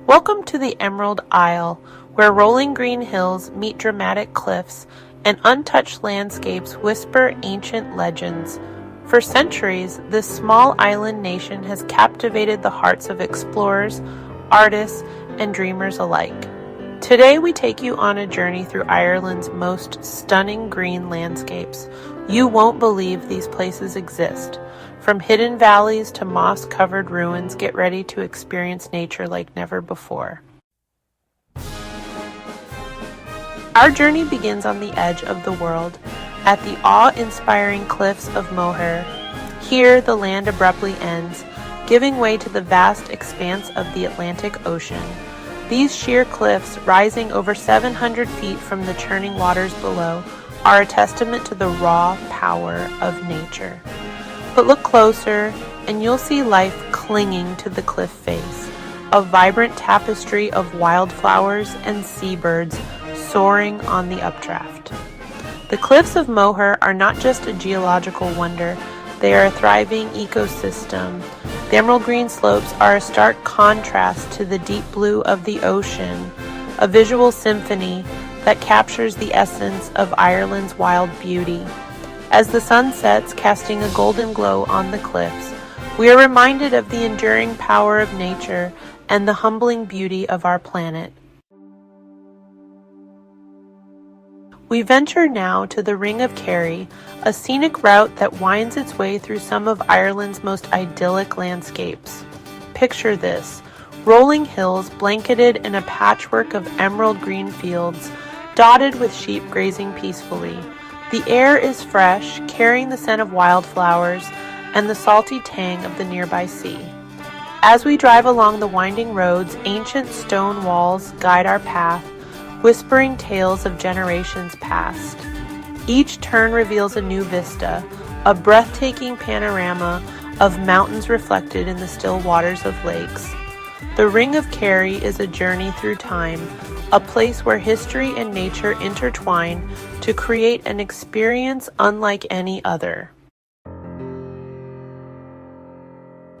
Welcome to the Emerald Isle, where rolling green hills meet dramatic cliffs and untouched landscapes whisper ancient legends. For centuries, this small island nation has captivated the hearts of explorers, artists, and dreamers alike. Today we take you on a journey through Ireland's most stunning green landscapes. You won't believe these places exist. From hidden valleys to moss-covered ruins, get ready to experience nature like never before. Our journey begins on the edge of the world, at the awe-inspiring cliffs of Moher. Here, the land abruptly ends, giving way to the vast expanse of the Atlantic Ocean. These sheer cliffs, rising over 700 feet from the churning waters below, are a testament to the raw power of nature. But look closer, and you'll see life clinging to the cliff face, a vibrant tapestry of wildflowers and seabirds soaring on the updraft. The cliffs of Moher are not just a geological wonder, they are a thriving ecosystem. The emerald green slopes are a stark contrast to the deep blue of the ocean, a visual symphony that captures the essence of Ireland's wild beauty. As the sun sets, casting a golden glow on the cliffs, we are reminded of the enduring power of nature and the humbling beauty of our planet. We venture now to the Ring of Kerry, a scenic route that winds its way through some of Ireland's most idyllic landscapes. Picture this: rolling hills blanketed in a patchwork of emerald green fields, dotted with sheep grazing peacefully. The air is fresh, carrying the scent of wildflowers and the salty tang of the nearby sea. As we drive along the winding roads, ancient stone walls guide our path, whispering tales of generations past. Each turn reveals a new vista, a breathtaking panorama of mountains reflected in the still waters of lakes. The Ring of Kerry is a journey through time, a place where history and nature intertwine to create an experience unlike any other.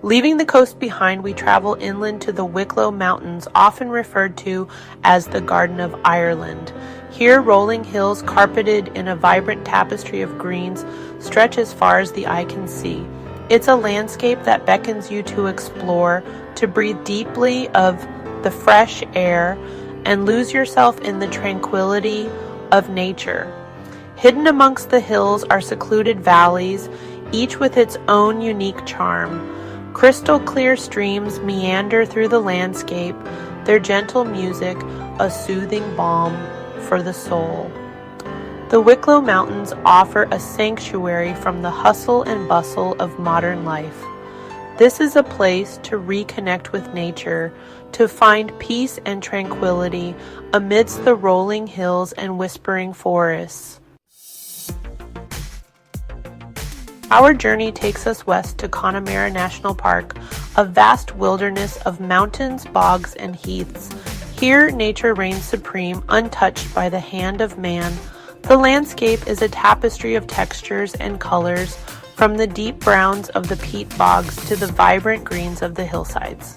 Leaving the coast behind, we travel inland to the Wicklow Mountains, often referred to as the Garden of Ireland. Here, rolling hills carpeted in a vibrant tapestry of greens stretch as far as the eye can see. It's a landscape that beckons you to explore, to breathe deeply of the fresh air, and lose yourself in the tranquility of nature. Hidden amongst the hills are secluded valleys, each with its own unique charm. Crystal clear streams meander through the landscape, their gentle music a soothing balm for the soul. The Wicklow Mountains offer a sanctuary from the hustle and bustle of modern life. This is a place to reconnect with nature, to find peace and tranquility amidst the rolling hills and whispering forests. Our journey takes us west to Connemara National Park, a vast wilderness of mountains, bogs, and heaths. Here, nature reigns supreme, untouched by the hand of man. The landscape is a tapestry of textures and colors, from the deep browns of the peat bogs to the vibrant greens of the hillsides.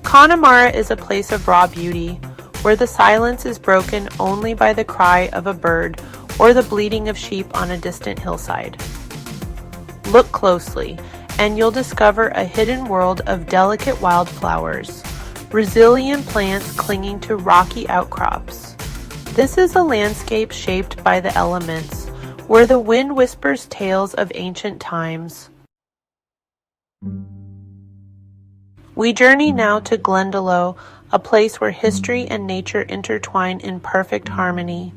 Connemara is a place of raw beauty, where the silence is broken only by the cry of a bird or the bleating of sheep on a distant hillside. Look closely, and you'll discover a hidden world of delicate wildflowers, resilient plants clinging to rocky outcrops. This is a landscape shaped by the elements, where the wind whispers tales of ancient times. We journey now to Glendalough, a place where history and nature intertwine in perfect harmony.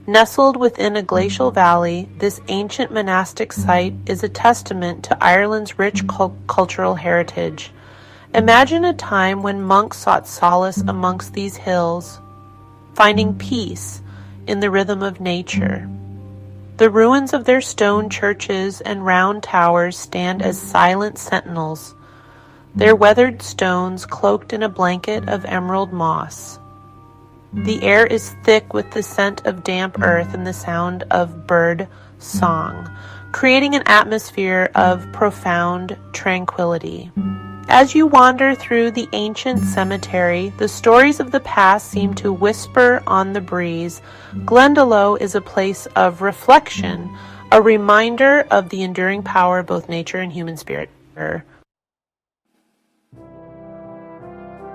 Nestled within a glacial valley, this ancient monastic site is a testament to Ireland's rich cultural heritage. Imagine a time when monks sought solace amongst these hills, finding peace in the rhythm of nature. The ruins of their stone churches and round towers stand as silent sentinels, their weathered stones cloaked in a blanket of emerald moss. The air is thick with the scent of damp earth and the sound of bird song, creating an atmosphere of profound tranquility. As you wander through the ancient cemetery, the stories of the past seem to whisper on the breeze. Glendalough is a place of reflection, a reminder of the enduring power of both nature and human spirit.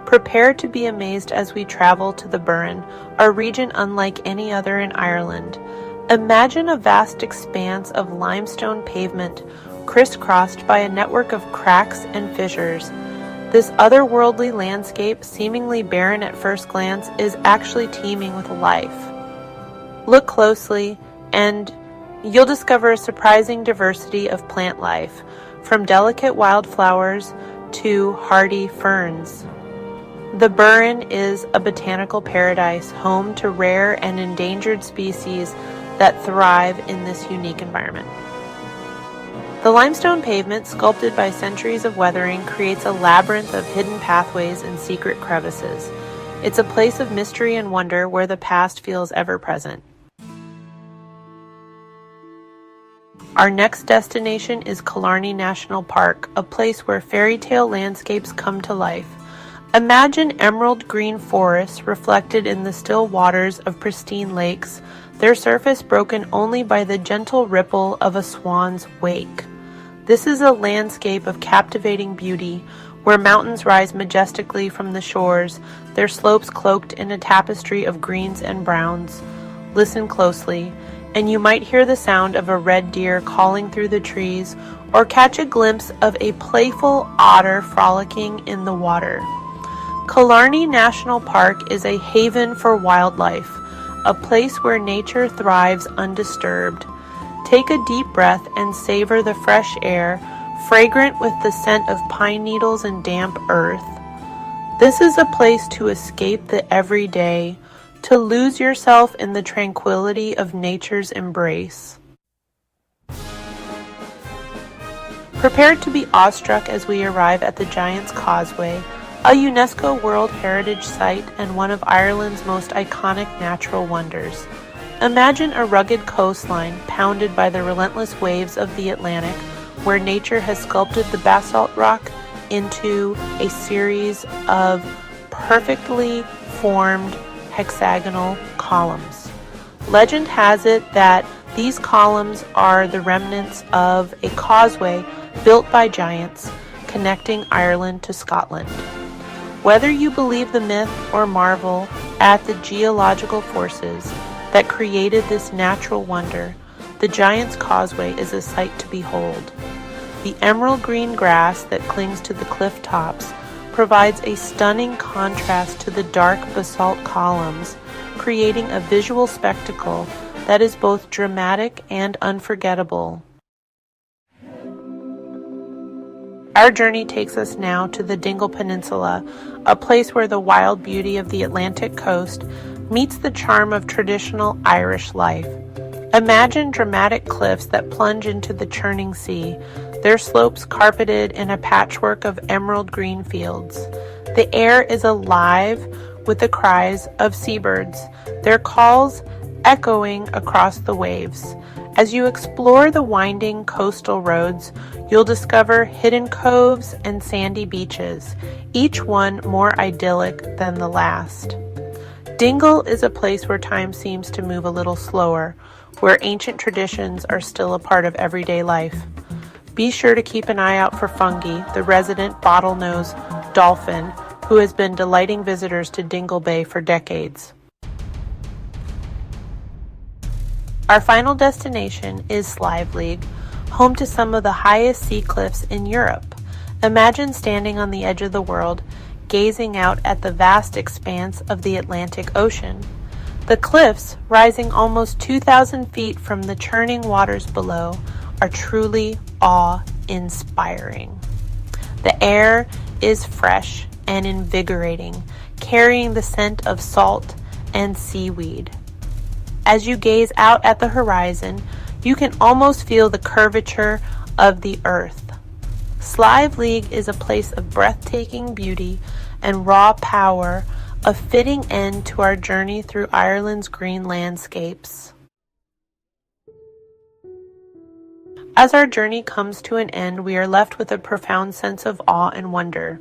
Prepare to be amazed as we travel to the Burren, a region unlike any other in Ireland. Imagine a vast expanse of limestone pavement crisscrossed by a network of cracks and fissures. This otherworldly landscape, seemingly barren at first glance, is actually teeming with life. Look closely, and you'll discover a surprising diversity of plant life, from delicate wildflowers to hardy ferns. The Burren is a botanical paradise, home to rare and endangered species that thrive in this unique environment. The limestone pavement, sculpted by centuries of weathering, creates a labyrinth of hidden pathways and secret crevices. It's a place of mystery and wonder where the past feels ever present. Our next destination is Killarney National Park, a place where fairytale landscapes come to life. Imagine emerald green forests reflected in the still waters of pristine lakes, their surface broken only by the gentle ripple of a swan's wake. This is a landscape of captivating beauty, where mountains rise majestically from the shores, their slopes cloaked in a tapestry of greens and browns. Listen closely, and you might hear the sound of a red deer calling through the trees, or catch a glimpse of a playful otter frolicking in the water. Killarney National Park is a haven for wildlife, a place where nature thrives undisturbed. Take a deep breath and savor the fresh air, fragrant with the scent of pine needles and damp earth. This is a place to escape the everyday, to lose yourself in the tranquility of nature's embrace. Prepare to be awestruck as we arrive at the Giant's Causeway, a UNESCO World Heritage Site and one of Ireland's most iconic natural wonders. Imagine a rugged coastline pounded by the relentless waves of the Atlantic, where nature has sculpted the basalt rock into a series of perfectly formed hexagonal columns. Legend has it that these columns are the remnants of a causeway built by giants connecting Ireland to Scotland. Whether you believe the myth or marvel at the geological forces that created this natural wonder, the Giant's Causeway is a sight to behold. The emerald green grass that clings to the cliff tops provides a stunning contrast to the dark basalt columns, creating a visual spectacle that is both dramatic and unforgettable. Our journey takes us now to the Dingle Peninsula, a place where the wild beauty of the Atlantic coast meets the charm of traditional Irish life. Imagine dramatic cliffs that plunge into the churning sea, their slopes carpeted in a patchwork of emerald green fields. The air is alive with the cries of seabirds, their calls echoing across the waves. As you explore the winding coastal roads, you'll discover hidden coves and sandy beaches, each one more idyllic than the last. Dingle is a place where time seems to move a little slower, where ancient traditions are still a part of everyday life. Be sure to keep an eye out for Fungi, the resident bottlenose dolphin who has been delighting visitors to Dingle Bay for decades. Our final destination is Sliveleague, home to some of the highest sea cliffs in Europe. Imagine standing on the edge of the world, gazing out at the vast expanse of the Atlantic Ocean. The cliffs, rising almost 2,000 feet from the churning waters below, are truly awe-inspiring. The air is fresh and invigorating, carrying the scent of salt and seaweed. As you gaze out at the horizon, you can almost feel the curvature of the earth. Sliveleague is a place of breathtaking beauty and raw power, a fitting end to our journey through Ireland's green landscapes. As our journey comes to an end, we are left with a profound sense of awe and wonder.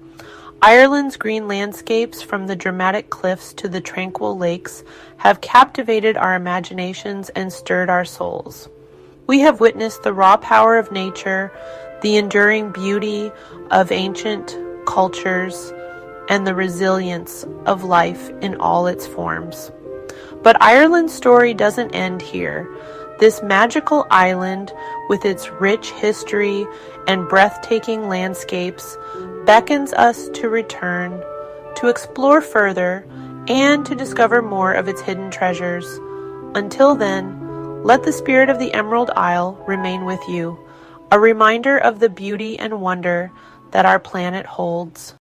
Ireland's green landscapes, from the dramatic cliffs to the tranquil lakes, have captivated our imaginations and stirred our souls. We have witnessed the raw power of nature, the enduring beauty of ancient cultures, and the resilience of life in all its forms. But Ireland's story doesn't end here. This magical island, with its rich history and breathtaking landscapes, beckons us to return, to explore further, and to discover more of its hidden treasures. Until then, let the spirit of the Emerald Isle remain with you, a reminder of the beauty and wonder that our planet holds.